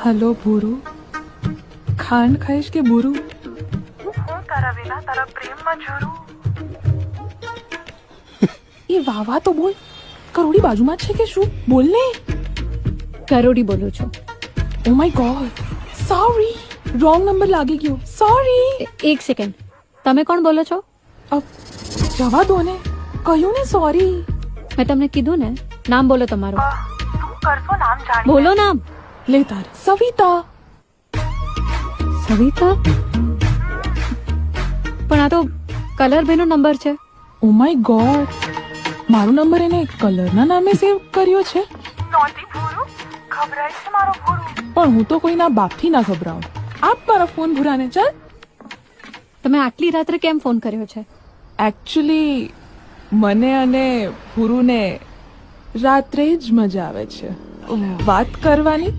Hello ભૂરું, ખાંડ ખાઈશ કે બુરું? હું તારા વિના તારા પ્રેમમાં ઝૂરું. એ વાવા તો બોલ, કરોડી બાજુમાં જ છે કે શું? બોલ ને. કરોડી બોલું છું. Oh my God, sorry, wrong number લાગી ગયો, સોરી. એક સેકન્ડ, તમે કોણ બોલો છો? જવા દો ને, કહ્યું ને સોરી. મેં તમને કીધું ને, નામ બોલો તમારું. શું કરશો નામ જાણી? બોલો નામ. લે તાર, સવિતા. સવિતા? પણ આ તો કલર બેનો નંબર છે. ઓ માય ગોડ, મારો નંબર એને કલરના નામે સેવ કર્યો છે. નોટી ભૂરું, ખબરાય છે મારો ભૂરું. પણ હું તો કોઈના બાપથી ના ગભરાઉં. આપ મારા ફોન ભૂરાને, ચાલ. તમે આટલી રાત્રે કેમ ફોન કર્યો છે? એકચ્યુઅલી મને અને ભૂરુને રાત્રે જ મજા આવે છે વાત કરવાની.